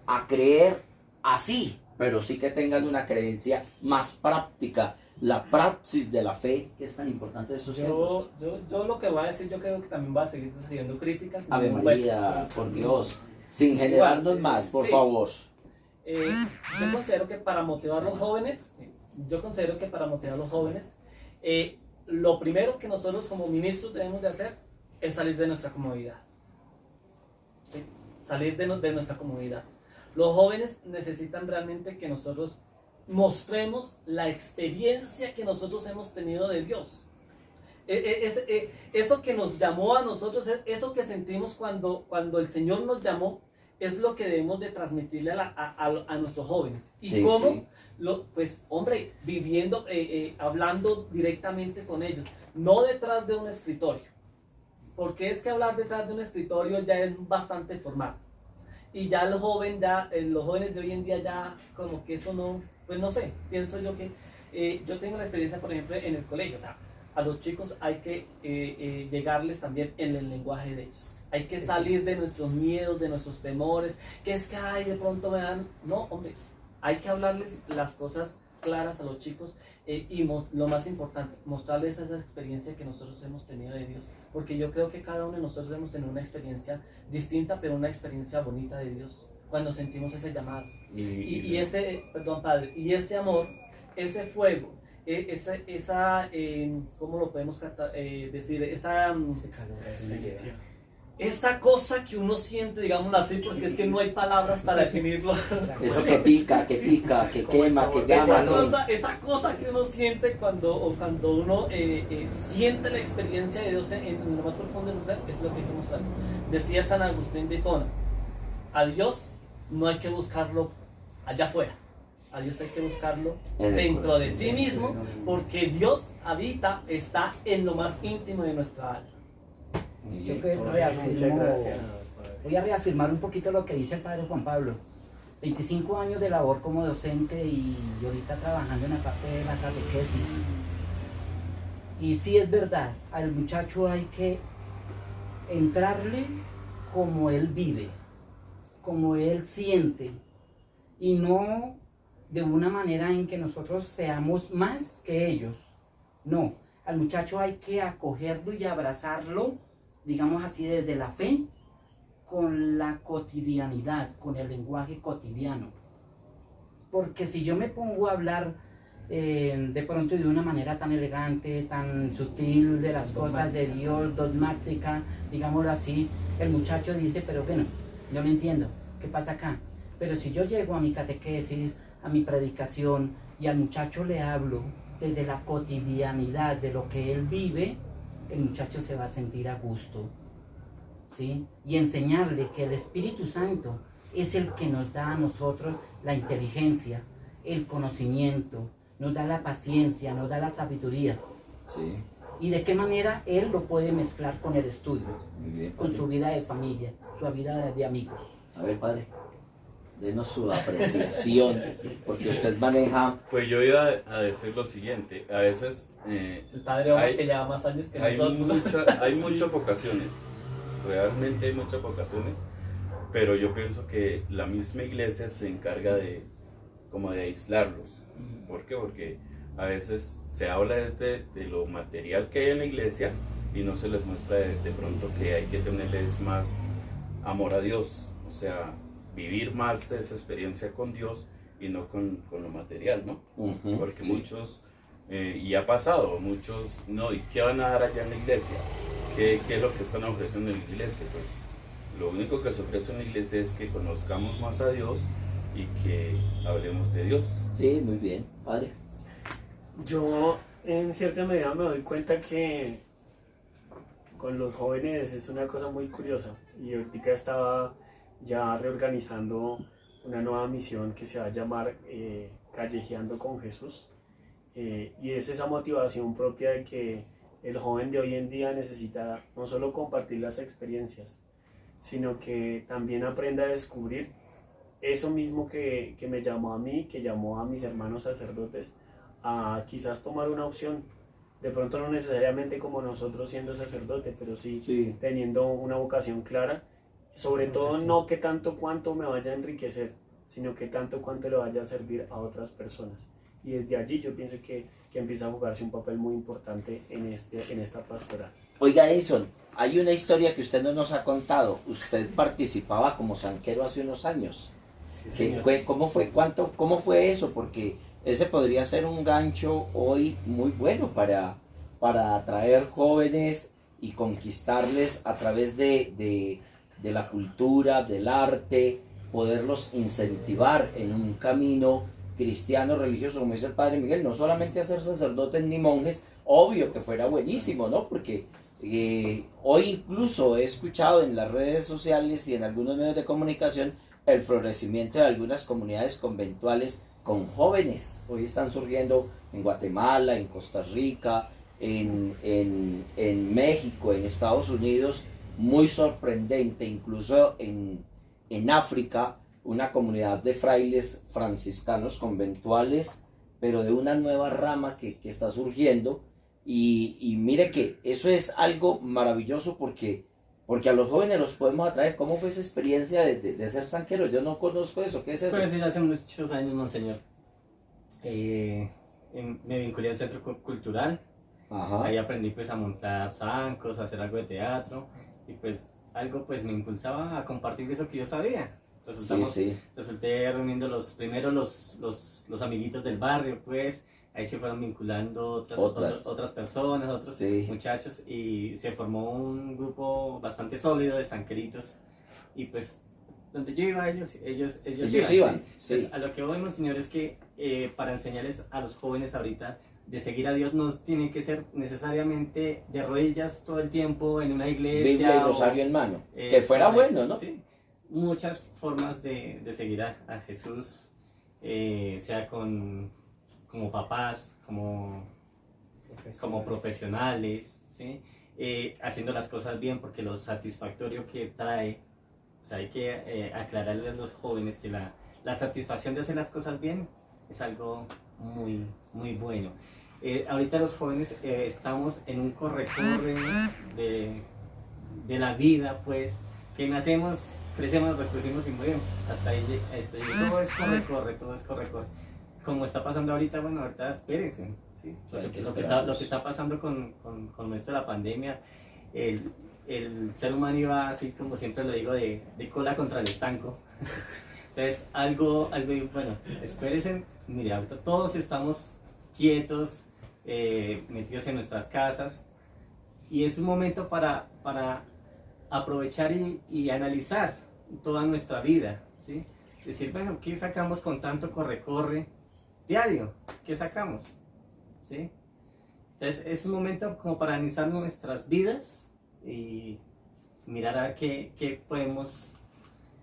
a creer así, pero sí que tengan una creencia más práctica, la praxis de la fe, que es tan importante de esos tiempos? Yo lo que voy a decir, yo creo que también va a seguir recibiendo críticas. Ave Bueno, María, por Dios, sin generarnos igual, más, por sí. favor. Yo considero que para motivar a los jóvenes, lo primero que nosotros como ministros debemos de hacer es salir de nuestra comodidad. ¿Sí? Salir de nuestra comodidad. Los jóvenes necesitan realmente que nosotros mostremos la experiencia que nosotros hemos tenido de Dios. Eso que nos llamó a nosotros, eso que sentimos cuando el Señor nos llamó, es lo que debemos de transmitirle a nuestros jóvenes. ¿Y Sí, cómo? sí. Pues, hombre, viviendo, hablando directamente con ellos, no detrás de un escritorio. Porque es que hablar detrás de un escritorio ya es bastante formal. Y ya los jóvenes de hoy en día ya como que eso no, pues no sé, pienso yo que yo tengo la experiencia, por ejemplo, en el colegio. O sea, a los chicos hay que llegarles también en el lenguaje de ellos. Hay que salir de nuestros miedos, de nuestros temores, que es que, ay, de pronto me dan... No, hombre, hay que hablarles las cosas claras a los chicos y lo más importante, mostrarles esa experiencia que nosotros hemos tenido de Dios. Porque yo creo que cada uno de nosotros hemos tenido una experiencia distinta, pero una experiencia bonita de Dios, cuando sentimos ese llamado. Y ese, perdón, Padre, y ese amor, ese fuego, ¿cómo lo podemos decir? esa cosa que uno siente, digámoslo así, porque es que no hay palabras para definirlo. Eso que pica, que Como el quema, sabor que de llama. Esa cosa que uno siente cuando uno siente la experiencia de Dios en lo más profundo de su ser, es lo que hay que mostrar. Decía San Agustín de Hipona, a Dios no hay que buscarlo allá afuera, a Dios hay que buscarlo En el dentro de corazón. sí mismo, porque Dios está en lo más íntimo de nuestra alma. Yo que Muchas reafirmo, gracias. voy a reafirmar un poquito lo que dice el padre Juan Pablo. 25 años de labor como docente y ahorita trabajando en la parte de la catequesis. Y sí es verdad, al muchacho hay que entrarle como él vive, como él siente, y no de una manera en que nosotros seamos más que ellos. No, al muchacho hay que acogerlo y abrazarlo, digamos así, desde la fe, con la cotidianidad, con el lenguaje cotidiano. Porque si yo me pongo a hablar de pronto de una manera tan elegante, tan sutil de las cosas de Dios, dogmática, digámoslo así, el muchacho dice, pero bueno, yo no entiendo, ¿qué pasa acá? Pero si yo llego a mi catequesis, a mi predicación, y al muchacho le hablo desde la cotidianidad de lo que él vive, el muchacho se va a sentir a gusto, ¿sí? Y enseñarle que el Espíritu Santo es el que nos da a nosotros la inteligencia, el conocimiento, nos da la paciencia, nos da la sabiduría. Sí, Y de qué manera él lo puede mezclar con el estudio, muy bien. con su vida de familia, su vida de amigos. A ver, padre, denos su apreciación, porque usted maneja. Pues yo iba a decir lo siguiente, a veces El padre Omar, que lleva más años que nosotros. hay muchas vocaciones, realmente hay muchas vocaciones, pero yo pienso que la misma iglesia se encarga de como de aislarlos. ¿Por qué? Porque a veces se habla de lo material que hay en la iglesia y no se les muestra de pronto que hay que tenerles más amor a Dios, o sea, vivir más de esa experiencia con Dios y no con lo material, ¿no? Porque Sí. muchos, y ha pasado, muchos, no, ¿y qué van a dar allá en la iglesia? ¿Qué es lo que están ofreciendo en la iglesia? Pues lo único que se ofrece en la iglesia es que conozcamos más a Dios y que hablemos de Dios. Sí, muy bien, padre. Yo en cierta medida me doy cuenta que con los jóvenes es una cosa muy curiosa y ahorita estaba ya reorganizando una nueva misión que se va a llamar Callejeando con Jesús, y es esa motivación propia de que el joven de hoy en día necesita no solo compartir las experiencias, sino que también aprenda a descubrir eso mismo que me llamó a mí, que llamó a mis hermanos sacerdotes, a quizás tomar una opción, de pronto no necesariamente como nosotros siendo sacerdote, pero sí, Sí. teniendo una vocación clara, sobre todo no que tanto cuanto me vaya a enriquecer, sino que tanto cuanto le vaya a servir a otras personas. Y desde allí yo pienso que empieza a jugarse un papel muy importante en esta pastoral. Oiga, Edison, hay una historia que usted no nos ha contado. Usted participaba como zanquero hace unos años. ¿Cómo fue eso? Porque ese podría ser un gancho hoy muy bueno para atraer jóvenes y conquistarles a través de la cultura, del arte, poderlos incentivar en un camino cristiano, religioso, como dice el padre Miguel, no solamente a ser sacerdotes ni monjes, obvio que fuera buenísimo, ¿no? Porque hoy incluso he escuchado en las redes sociales y en algunos medios de comunicación el florecimiento de algunas comunidades conventuales con jóvenes. Hoy están surgiendo en Guatemala, en Costa Rica, en México, en Estados Unidos, muy sorprendente, incluso en África, una comunidad de frailes franciscanos conventuales, pero de una nueva rama que está surgiendo. Y mire que eso es algo maravilloso porque a los jóvenes los podemos atraer. ¿Cómo fue esa experiencia de ser zanquero? Yo no conozco eso. ¿Qué es eso? Pues hace muchos años, monseñor. Me vinculé al centro cultural. Ajá. Ahí aprendí pues a montar zancos, a hacer algo de teatro. Y pues algo pues me impulsaba a compartir eso que yo sabía. Resulté reuniendo primero los amiguitos del barrio, pues ahí se fueron vinculando otras personas, otros muchachos, y se formó un grupo bastante sólido de sanqueritos, y pues donde yo iba ellos iban. Sí. Entonces, a lo que voy, Monseñor, es que para enseñarles a los jóvenes ahorita de seguir a Dios no tiene que ser necesariamente de rodillas todo el tiempo en una iglesia. Biblia y rosario en mano. Que fuera bueno, ¿no? Sí. Muchas formas de seguir a Jesús, sea como papás, como profesionales, ¿sí? Haciendo las cosas bien, porque lo satisfactorio que trae, o sea, hay que aclararle a los jóvenes que la satisfacción de hacer las cosas bien es algo muy, muy bueno. Ahorita los jóvenes estamos en un corre-corre de la vida, pues, que nacemos, crecemos, reproducimos y morimos. Hasta ahí todo es corre-corre. Como está pasando ahorita, bueno, ahorita espérense, ¿sí? Lo que está pasando con esto de la pandemia, el ser humano iba así, como siempre lo digo, de cola contra el estanco. Entonces, bueno, espérense, mire, ahorita todos estamos quietos, metidos en nuestras casas, y es un momento para aprovechar y analizar toda nuestra vida, ¿sí? Decir, bueno, ¿qué sacamos con tanto corre-corre diario? ¿Qué sacamos? ¿Sí? Entonces es un momento como para analizar nuestras vidas y mirar a ver qué podemos...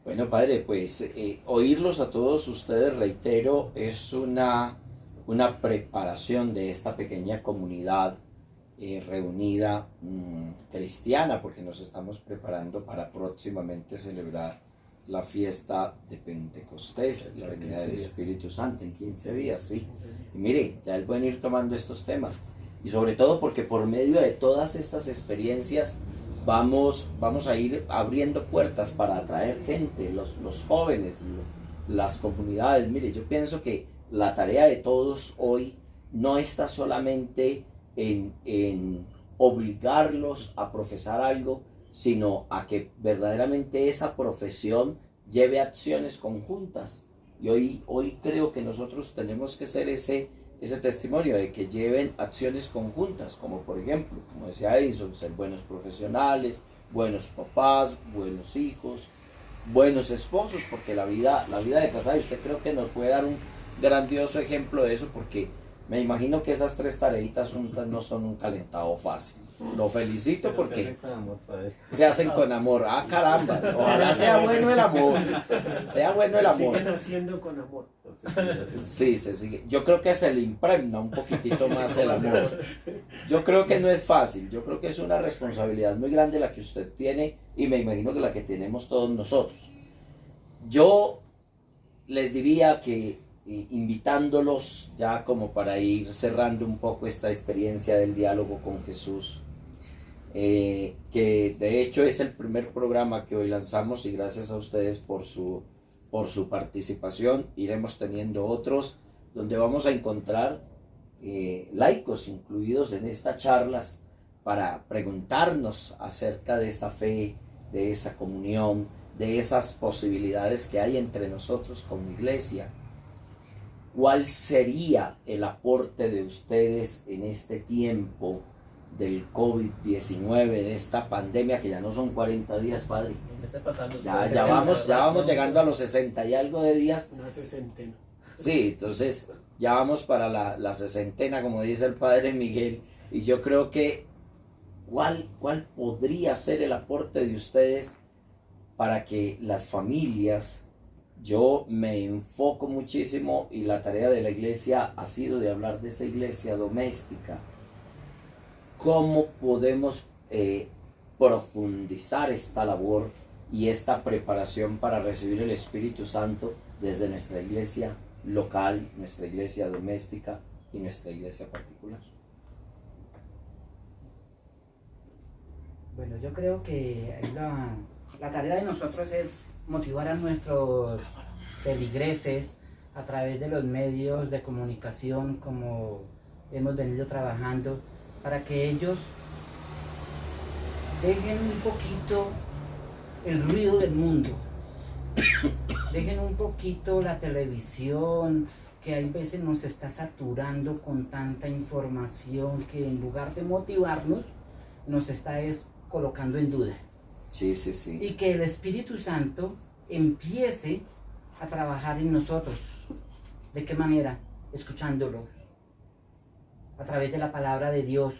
Bueno, padre, pues oírlos a todos ustedes, reitero, es una preparación de esta pequeña comunidad reunida cristiana, porque nos estamos preparando para próximamente celebrar la fiesta de Pentecostés, la venida del Espíritu Santo en 15 días, ¿sí? Y mire, ya es bueno ir tomando estos temas, y sobre todo porque por medio de todas estas experiencias vamos a ir abriendo puertas para atraer gente, los jóvenes, las comunidades. Mire, yo pienso que la tarea de todos hoy no está solamente en obligarlos a profesar algo, sino a que verdaderamente esa profesión lleve acciones conjuntas. Y hoy creo que nosotros tenemos que ser ese testimonio de que lleven acciones conjuntas, como por ejemplo, como decía Edison, ser buenos profesionales, buenos papás, buenos hijos, buenos esposos, porque la vida de casado, usted creo que nos puede dar un grandioso ejemplo de eso, porque me imagino que esas tres tareitas juntas no son un calentado fácil. Lo felicito porque se hacen con amor, padre. Se hacen con amor. Ah, carambas. Ojalá sea bueno el amor. Sea bueno el amor. Se siguen haciendo con amor. Sí, se sigue. Yo creo que se le impregna un poquitito más el amor. Yo creo que no es fácil. Yo creo que es una responsabilidad muy grande la que usted tiene, y me imagino que la que tenemos todos nosotros. Yo les diría que invitándolos ya como para ir cerrando un poco esta experiencia del diálogo con Jesús, que de hecho es el primer programa que hoy lanzamos, y gracias a ustedes por su participación. Iremos teniendo otros donde vamos a encontrar laicos incluidos en estas charlas para preguntarnos acerca de esa fe, de esa comunión, de esas posibilidades que hay entre nosotros como iglesia. ¿Cuál sería el aporte de ustedes en este tiempo del COVID-19, de esta pandemia, que ya no son 40 días, padre? Ya vamos llegando a los 60 y algo de días. Una sesentena. Sí, entonces ya vamos para la sesentena, como dice el padre Miguel, y yo creo que ¿cuál podría ser el aporte de ustedes para que las familias... Yo me enfoco muchísimo, y la tarea de la iglesia ha sido de hablar de esa iglesia doméstica. ¿Cómo podemos profundizar esta labor y esta preparación para recibir el Espíritu Santo desde nuestra iglesia local, nuestra iglesia doméstica y nuestra iglesia particular? Bueno, yo creo que la tarea de nosotros es motivar a nuestros feligreses a través de los medios de comunicación, como hemos venido trabajando, para que ellos dejen un poquito el ruido del mundo Dejen un poquito la televisión, que hay veces nos está saturando con tanta información que en lugar de motivarnos, nos está colocando en duda. Sí, sí, sí. Y que el Espíritu Santo empiece a trabajar en nosotros. ¿De qué manera? Escuchándolo. A través de la palabra de Dios.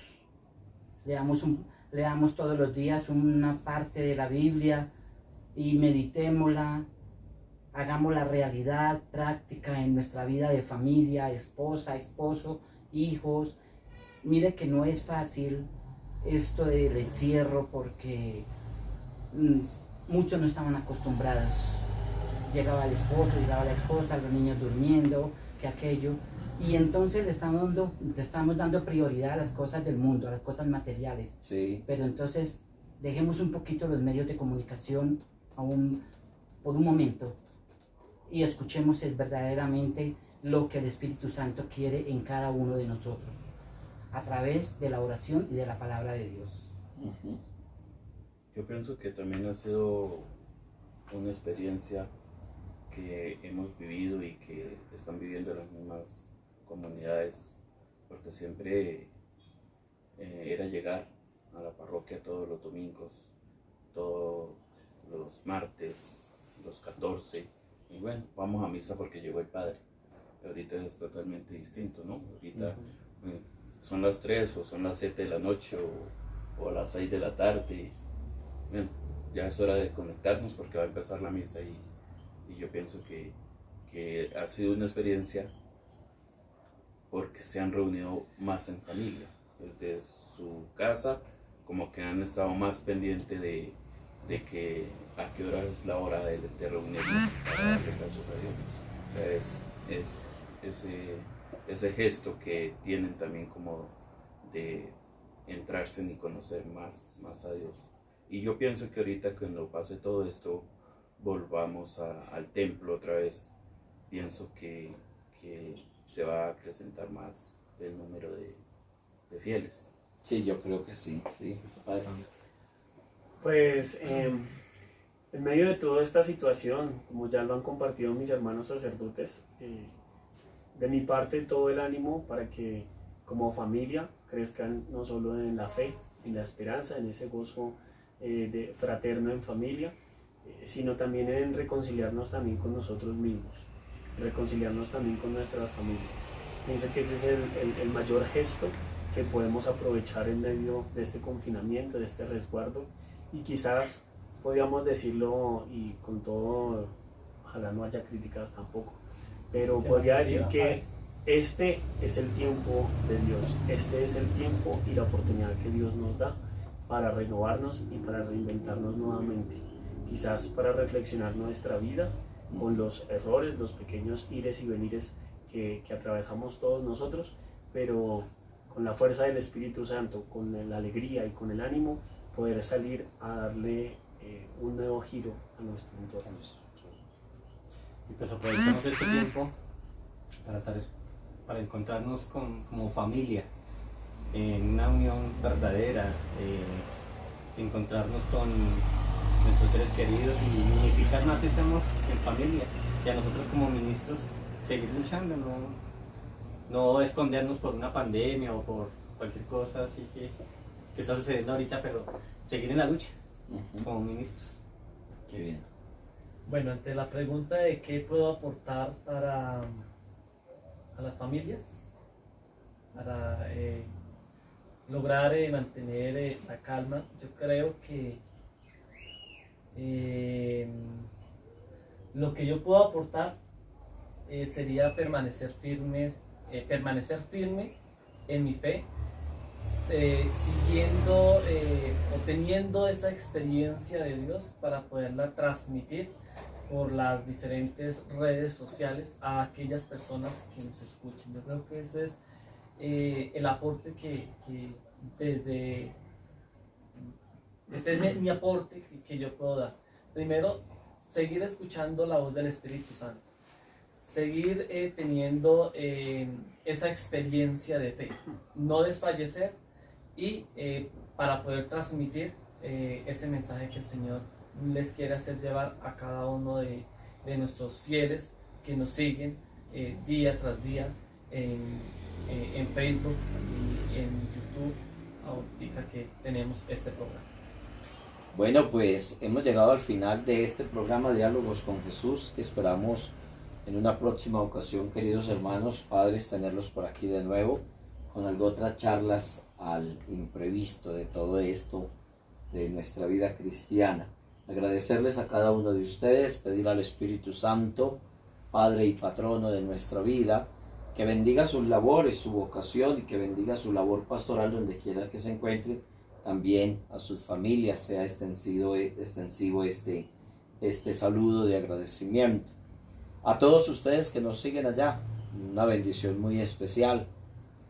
Leamos todos los días una parte de la Biblia y meditémosla. Hagamos la realidad práctica en nuestra vida de familia, esposa, esposo, hijos. Mire que no es fácil esto del encierro porque muchos no estaban acostumbrados. Llegaba el esposo, llegaba la esposa, los niños durmiendo, que aquello. Y entonces le estamos dando prioridad a las cosas del mundo, a las cosas materiales. Sí. Pero entonces dejemos un poquito los medios de comunicación por un momento y escuchemos verdaderamente lo que el Espíritu Santo quiere en cada uno de nosotros a través de la oración y de la palabra de Dios. Ujú. Yo pienso que también ha sido una experiencia que hemos vivido y que están viviendo las mismas comunidades, porque siempre era llegar a la parroquia todos los domingos, todos los martes, los 14, y bueno, vamos a misa porque llegó el Padre. Ahorita es totalmente distinto, ¿no? Ahorita son las 3 o son las 7 de la noche o a las 6 de la tarde. Y, bueno, ya es hora de conectarnos porque va a empezar la misa y yo pienso que ha sido una experiencia porque se han reunido más en familia, desde su casa, como que han estado más pendientes de que a qué hora es la hora de reunirnos para darle gracias a Dios. O sea, es ese gesto que tienen también como de entrarse y conocer más a Dios. Y yo pienso que ahorita cuando pase todo esto, volvamos al templo otra vez. Pienso que se va a acrecentar más el número de fieles. Sí, yo creo que sí, sí. Padre. Pues en medio de toda esta situación, como ya lo han compartido mis hermanos sacerdotes, de mi parte todo el ánimo para que como familia crezcan no solo en la fe, en la esperanza, en ese gozo de fraterno en familia, sino también en reconciliarnos también con nosotros mismos, reconciliarnos también con nuestras familias. Pienso que ese es el mayor gesto que podemos aprovechar en medio de este confinamiento, de este resguardo, y quizás podríamos decirlo y con todo, ojalá no haya críticas tampoco, pero podría decir que este es el tiempo de Dios, este es el tiempo y la oportunidad que Dios nos da para renovarnos y para reinventarnos nuevamente, quizás para reflexionar nuestra vida con los errores, los pequeños ires y venires que atravesamos todos nosotros, pero con la fuerza del Espíritu Santo, con la alegría y con el ánimo, poder salir a darle un nuevo giro a nuestro entorno. Y pues aprovechamos este tiempo para encontrarnos como familia, en una unión verdadera, encontrarnos con nuestros seres queridos y unificar más ese amor en familia. Y a nosotros como ministros seguir luchando, no escondernos por una pandemia o por cualquier cosa así que está sucediendo ahorita, pero seguir en la lucha como ministros. Qué bien. Bueno, ante la pregunta de qué puedo aportar a las familias, para lograr mantener la calma, yo creo que lo que yo puedo aportar sería permanecer firme en mi fe, siguiendo o teniendo esa experiencia de Dios para poderla transmitir por las diferentes redes sociales a aquellas personas que nos escuchen. Yo creo que ese es el aporte ese es mi aporte que yo puedo dar. Primero, seguir escuchando la voz del Espíritu Santo, seguir teniendo esa experiencia de fe, no desfallecer y para poder transmitir ese mensaje que el Señor les quiere hacer llevar a cada uno de de nuestros fieles que nos siguen día tras día en Facebook y en YouTube, ahorita que tenemos este programa. Bueno, pues hemos llegado al final de este programa Diálogos con Jesús. Esperamos en una próxima ocasión, queridos hermanos, padres, tenerlos por aquí de nuevo con algo otras charlas al imprevisto de todo esto, de nuestra vida cristiana. Agradecerles a cada uno de ustedes, pedir al Espíritu Santo, Padre y Patrono de nuestra vida, que bendiga sus labores, su vocación y que bendiga su labor pastoral donde quiera que se encuentren. También a sus familias sea extensivo este saludo de agradecimiento. A todos ustedes que nos siguen allá, una bendición muy especial.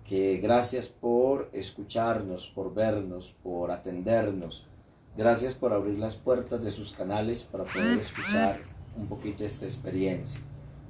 Que gracias por escucharnos, por vernos, por atendernos. Gracias por abrir las puertas de sus canales para poder escuchar un poquito esta experiencia.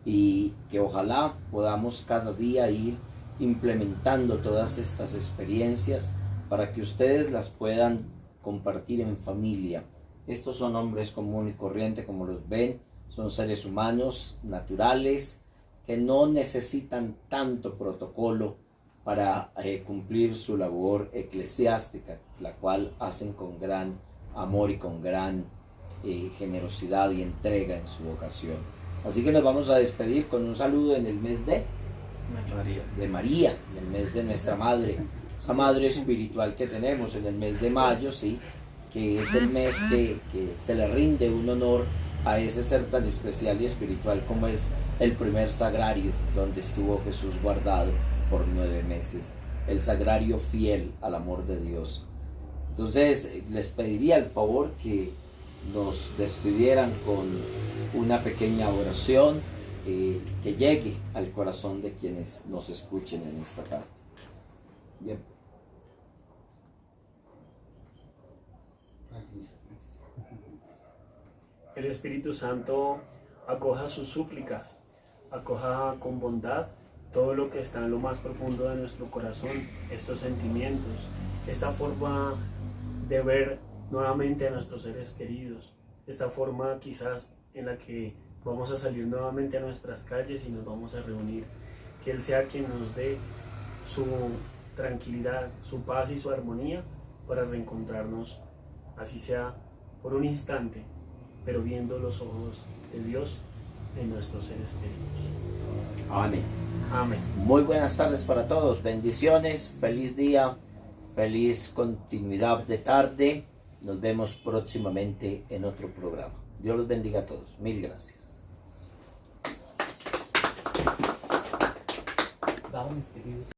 Y que ojalá podamos cada día ir implementando todas estas experiencias para que ustedes las puedan compartir en familia. Estos son hombres común y corriente, como los ven, son seres humanos, naturales, que no necesitan tanto protocolo para cumplir su labor eclesiástica, la cual hacen con gran amor y con gran generosidad y entrega en su vocación. Así que nos vamos a despedir con un saludo en el mes de María, en el mes de nuestra Madre, esa Madre espiritual que tenemos en el mes de mayo, sí, que es el mes que se le rinde un honor a ese ser tan especial y espiritual como es el primer sagrario donde estuvo Jesús guardado por 9 meses, el sagrario fiel al amor de Dios. Entonces les pediría el favor que nos despidieran con una pequeña oración que llegue al corazón de quienes nos escuchen en esta tarde. Bien. El Espíritu Santo acoja sus súplicas, acoja con bondad todo lo que está en lo más profundo de nuestro corazón, estos sentimientos, esta forma de ver nuevamente a nuestros seres queridos, esta forma quizás en la que vamos a salir nuevamente a nuestras calles y nos vamos a reunir. Que Él sea quien nos dé su tranquilidad, su paz y su armonía para reencontrarnos, así sea por un instante, pero viendo los ojos de Dios en nuestros seres queridos. Amén. Amén. Muy buenas tardes para todos, bendiciones, feliz día, feliz continuidad de tarde. Nos vemos próximamente en otro programa. Dios los bendiga a todos. Mil gracias. Vamos, mis queridos.